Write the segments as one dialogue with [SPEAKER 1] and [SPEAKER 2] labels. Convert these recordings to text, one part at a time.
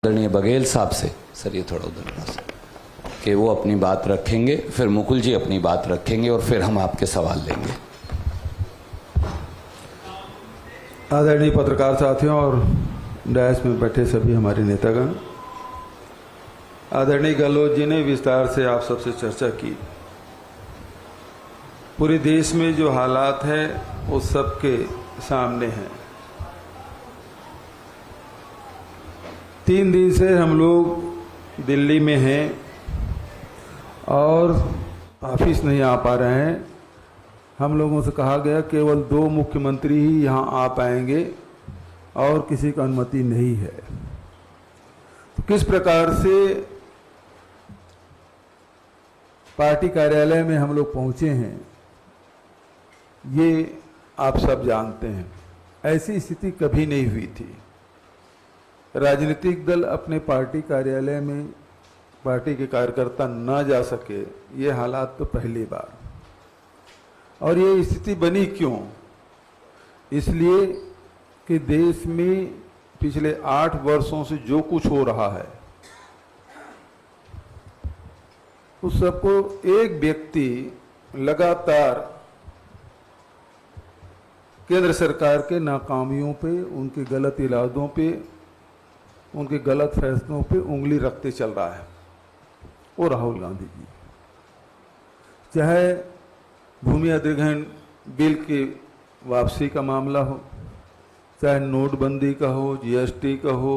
[SPEAKER 1] आदरणीय बघेल साहब से, सर ये थोड़ा उधर कि वो अपनी बात रखेंगे, फिर मुकुल जी अपनी बात रखेंगे और फिर हम आपके सवाल लेंगे।
[SPEAKER 2] आदरणीय पत्रकार साथियों और डायस में बैठे सभी हमारे नेतागण, आदरणीय गहलोत जी ने विस्तार से आप सबसे चर्चा की। पूरे देश में जो हालात है वो सबके सामने हैं। 3 दिन से हम लोग दिल्ली में हैं और ऑफिस नहीं आ पा रहे हैं। हम लोगों से कहा गया केवल 2 मुख्यमंत्री ही यहाँ आ पाएंगे और किसी का अनुमति नहीं है। तो किस प्रकार से पार्टी कार्यालय में हम लोग पहुँचे हैं ये आप सब जानते हैं। ऐसी स्थिति कभी नहीं हुई थी। राजनीतिक दल अपने पार्टी कार्यालय में पार्टी के कार्यकर्ता ना जा सके, ये हालात तो पहली बार। और ये स्थिति बनी क्यों? इसलिए कि देश में पिछले 8 वर्षों से जो कुछ हो रहा है उस सबको एक व्यक्ति लगातार केंद्र सरकार के नाकामियों पे, उनके गलत इरादों पे, उनके गलत फैसलों पे उंगली रखते चल रहा है। वो राहुल गांधी जी, चाहे भूमि अधिग्रहण बिल की वापसी का मामला हो, चाहे नोटबंदी का हो, जीएसटी का हो,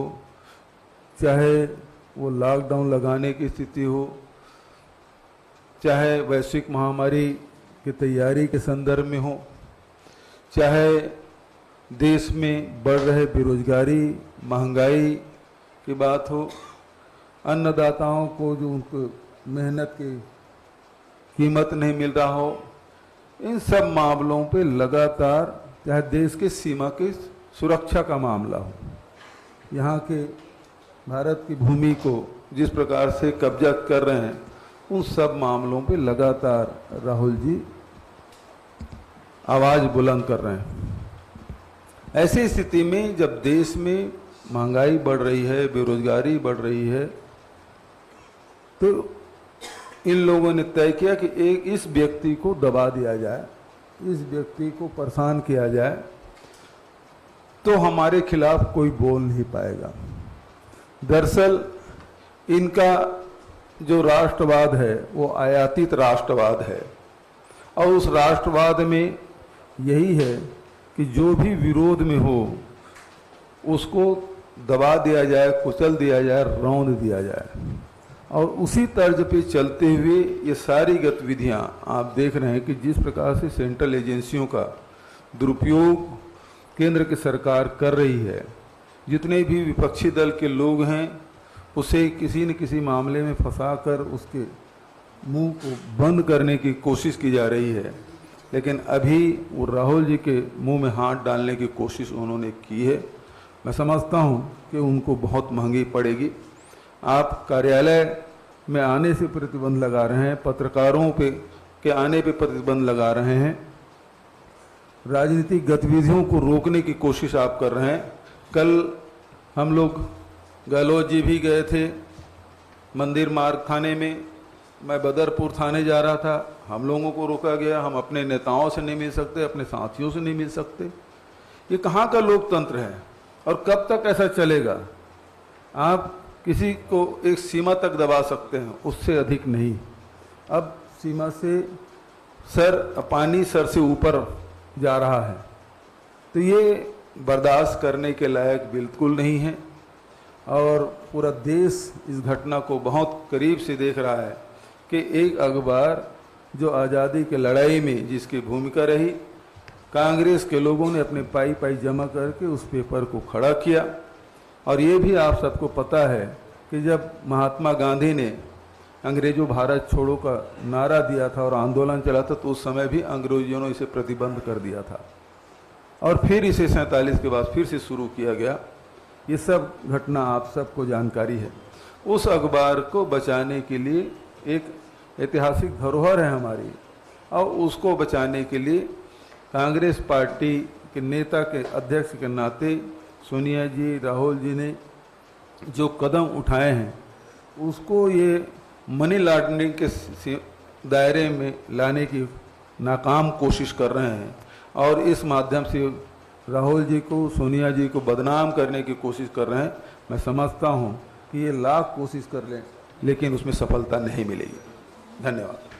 [SPEAKER 2] चाहे वो लॉकडाउन लगाने की स्थिति हो, चाहे वैश्विक महामारी की तैयारी के संदर्भ में हो, चाहे देश में बढ़ रहे बेरोजगारी, महंगाई की बात हो, अन्नदाताओं को जो उनको मेहनत की कीमत नहीं मिल रहा हो, इन सब मामलों पे लगातार, चाहे देश के सीमा की सुरक्षा का मामला हो, यहाँ के भारत की भूमि को जिस प्रकार से कब्जा कर रहे हैं, उन सब मामलों पे लगातार राहुल जी आवाज़ बुलंद कर रहे हैं। ऐसी स्थिति में जब देश में महंगाई बढ़ रही है, बेरोजगारी बढ़ रही है, तो इन लोगों ने तय किया कि एक इस व्यक्ति को दबा दिया जाए, इस व्यक्ति को परेशान किया जाए, तो हमारे खिलाफ कोई बोल नहीं पाएगा। दरअसल इनका जो राष्ट्रवाद है वो आयातित राष्ट्रवाद है और उस राष्ट्रवाद में यही है कि जो भी विरोध में हो उसको दबा दिया जाए, कुचल दिया जाए, रौंद दिया जाए। और उसी तर्ज पे चलते हुए ये सारी गतिविधियां आप देख रहे हैं कि जिस प्रकार से सेंट्रल एजेंसियों का दुरुपयोग केंद्र की सरकार कर रही है, जितने भी विपक्षी दल के लोग हैं उसे किसी न किसी मामले में फंसाकर उसके मुंह को बंद करने की कोशिश की जा रही है। लेकिन अभी वो राहुल जी के मुंह में हाथ डालने की कोशिश उन्होंने की है। मैं समझता हूं कि उनको बहुत महंगी पड़ेगी। आप कार्यालय में आने से प्रतिबंध लगा रहे हैं, पत्रकारों पे के आने पे प्रतिबंध लगा रहे हैं, राजनीतिक गतिविधियों को रोकने की कोशिश आप कर रहे हैं। कल हम लोग गहलोत जी भी गए थे मंदिर मार्ग थाने में, मैं बदरपुर थाने जा रहा था, हम लोगों को रोका गया। हम अपने नेताओं से नहीं मिल सकते, अपने साथियों से नहीं मिल सकते। ये कहाँ का लोकतंत्र है और कब तक ऐसा चलेगा? आप किसी को एक सीमा तक दबा सकते हैं, उससे अधिक नहीं। अब सीमा से पानी सर से ऊपर जा रहा है, तो ये बर्दाश्त करने के लायक बिल्कुल नहीं है। और पूरा देश इस घटना को बहुत करीब से देख रहा है कि एक अखबार जो आज़ादी की लड़ाई में जिसकी भूमिका रही, कांग्रेस के लोगों ने अपने पाई पाई जमा करके उस पेपर को खड़ा किया। और ये भी आप सबको पता है कि जब महात्मा गांधी ने अंग्रेजों भारत छोड़ो का नारा दिया था और आंदोलन चला था, तो उस समय भी अंग्रेजों ने इसे प्रतिबंध कर दिया था और फिर इसे 47 के बाद फिर से शुरू किया गया। ये सब घटना आप सबको जानकारी है। उस अखबार को बचाने के लिए, एक ऐतिहासिक धरोहर है हमारी, और उसको बचाने के लिए कांग्रेस पार्टी के नेता के अध्यक्ष के नाते सोनिया जी, राहुल जी ने जो कदम उठाए हैं उसको ये मनी लॉन्ड्रिंग के दायरे में लाने की नाकाम कोशिश कर रहे हैं और इस माध्यम से राहुल जी को, सोनिया जी को बदनाम करने की कोशिश कर रहे हैं। मैं समझता हूं कि ये लाख कोशिश कर लें लेकिन उसमें सफलता नहीं मिलेगी। धन्यवाद।